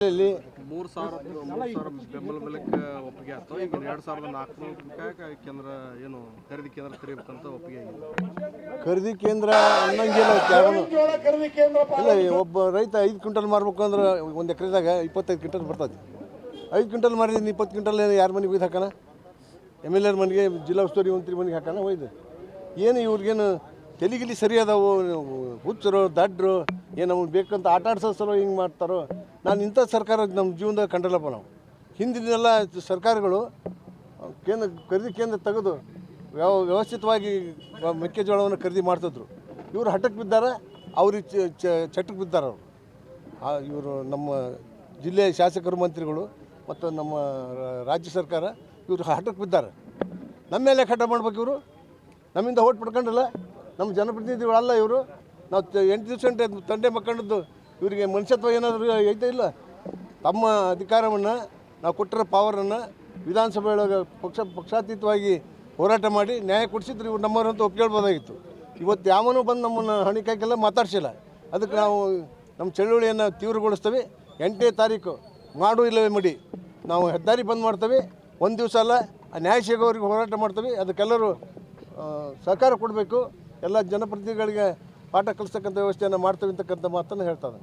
3,000 ಬೆಂಬಲ ಬೆಲೆಗೆ ಒಪ್ಪಿಗೆ ಆಯ್ತು. ಈಗ 2,400 ಕೇಂದ್ರ ಏನು ಖರೀದಿ ಕೇಂದ್ರ ತೆರೀಬೇಕಂತ ಒಪ್ಪಿಗೆ ಆಗಿದೆ. ಖರೀದಿ ಕೇಂದ್ರ ಅನ್ನಂಗಿಲ್ಲ. ಇಲ್ಲ, ಒಬ್ಬ ರೈತ 5 ಕ್ವಿಂಟಲ್ ಮಾರ್ಬೇಕು ಅಂದ್ರೆ ಒಂದು ಎಕರೆದಾಗ 25 ಕ್ವಿಂಟಲ್ ಬರ್ತದೆ. 5 ಕ್ವಿಂಟಲ್ ಮಾರಿದ್ದೀನಿ 20 ಕ್ವಿಂಟಲ್ ಯಾರ ಮನೆಗೆ ಒಯ್ದು ಹಾಕೋಣ? MLA ಮನೆಗೆ, ಜಿಲ್ಲಾ ಉಸ್ತುವಾರಿ ಮಂತ್ರಿ ಮನೆಗೆ ಹಾಕೋಣ ಒಯ್ದು. ಏನು ಇವ್ರಿಗೇನು ತೆಲಿಗಿಲಿ ಸರಿ ಅದಾವು, ಹುಚ್ಚರು ದಡ್ರು ಏನು ನಮ್ಗೆ ಬೇಕಂತ ಆಟ ಆಡ್ಸೋ ಸಲ ಹಿಂಗೆ ಮಾಡ್ತಾರೋ. ನಾನು ಇಂಥ ಸರ್ಕಾರ ನಮ್ಮ ಜೀವನದಾಗ ಕಂಡಲ್ಲಪ್ಪ. ನಾವು ಹಿಂದಿನೆಲ್ಲ ಸರ್ಕಾರಗಳು ಖರೀದಿ ಕೇಂದ್ರ ತೆಗೆದು ವ್ಯವಸ್ಥಿತವಾಗಿ ಮೆಕ್ಕೆಜೋಳವನ್ನು ಖರೀದಿ ಮಾಡ್ತಿದ್ರು. ಇವರು ಹಠಕ್ಕೆ ಬಿದ್ದಾರೆ, ಅವ್ರಿಗೆ ಚಟಕ್ಕೆ ಬಿದ್ದಾರೆ ಅವರು. ಇವರು ನಮ್ಮ ಜಿಲ್ಲೆಯ ಶಾಸಕರು, ಮಂತ್ರಿಗಳು ಮತ್ತು ನಮ್ಮ ರಾಜ್ಯ ಸರ್ಕಾರ ಇವರು ಹಠಕ್ಕೆ ಬಿದ್ದಾರೆ. ನಮ್ಮ ಮೇಲೆ ಹಠ ಮಾಡ್ಬೇಕು. ಇವರು ನಮ್ಮಿಂದ ಓಟ್ ಪಡ್ಕೊಂಡಲ್ಲ, ನಮ್ಮ ಜನಪ್ರತಿನಿಧಿಗಳಲ್ಲ ಇವರು. ನಾವು 8 ದಿವಸ ತಂಡೆ ಮಕ್ಕಂಡದ್ದು ಇವರಿಗೆ ಮನುಷ್ಯತ್ವ ಏನಾದರೂ ಐತೆ ಇಲ್ಲ? ತಮ್ಮ ಅಧಿಕಾರವನ್ನು ನಾವು ಕೊಟ್ಟಿರೋ ಪವರನ್ನು ವಿಧಾನಸಭೆ ಒಳಗೆ ಪಕ್ಷಾತೀತವಾಗಿ ಹೋರಾಟ ಮಾಡಿ ನ್ಯಾಯ ಕೊಡಿಸಿದ್ರೆ ಇವ್ರು ನಮ್ಮವರಂತ ಒಪ್ಕೊಳ್ಬೋದಾಗಿತ್ತು. ಇವತ್ತು ಯಾವನೂ ಬಂದು ನಮ್ಮನ್ನು ಹಣಿಕಾಯ್ಕೆಲ್ಲ ಮಾತಾಡ್ಸಿಲ್ಲ. ಅದಕ್ಕೆ ನಾವು ನಮ್ಮ ಚಳುವಳಿಯನ್ನು ತೀವ್ರಗೊಳಿಸ್ತೇವೆ. 8ನೇ ತಾರೀಕು ಮಾಡು ಇಲ್ಲವೇ ಮಡಿ, ನಾವು ಹೆದ್ದಾರಿ ಬಂದ್ ಮಾಡ್ತೇವೆ. ಒಂದು ದಿವಸ ಅಲ್ಲ, ನ್ಯಾಯ ಸಿಗೋರಿಗೆ ಹೋರಾಟ ಮಾಡ್ತೇವೆ. ಅದಕ್ಕೆಲ್ಲರೂ ಸಹಕಾರ ಕೊಡಬೇಕು. ಎಲ್ಲ ಜನಪ್ರತಿನಿಧಿಗಳಿಗೆ ಪಾಠ ಕಲಿಸ್ತಕ್ಕಂಥ ವ್ಯವಸ್ಥೆಯನ್ನು ಮಾಡ್ತೇವೆ ಅಂತಕ್ಕಂಥ ಮಾತನ್ನು ಹೇಳ್ತಾರೆ.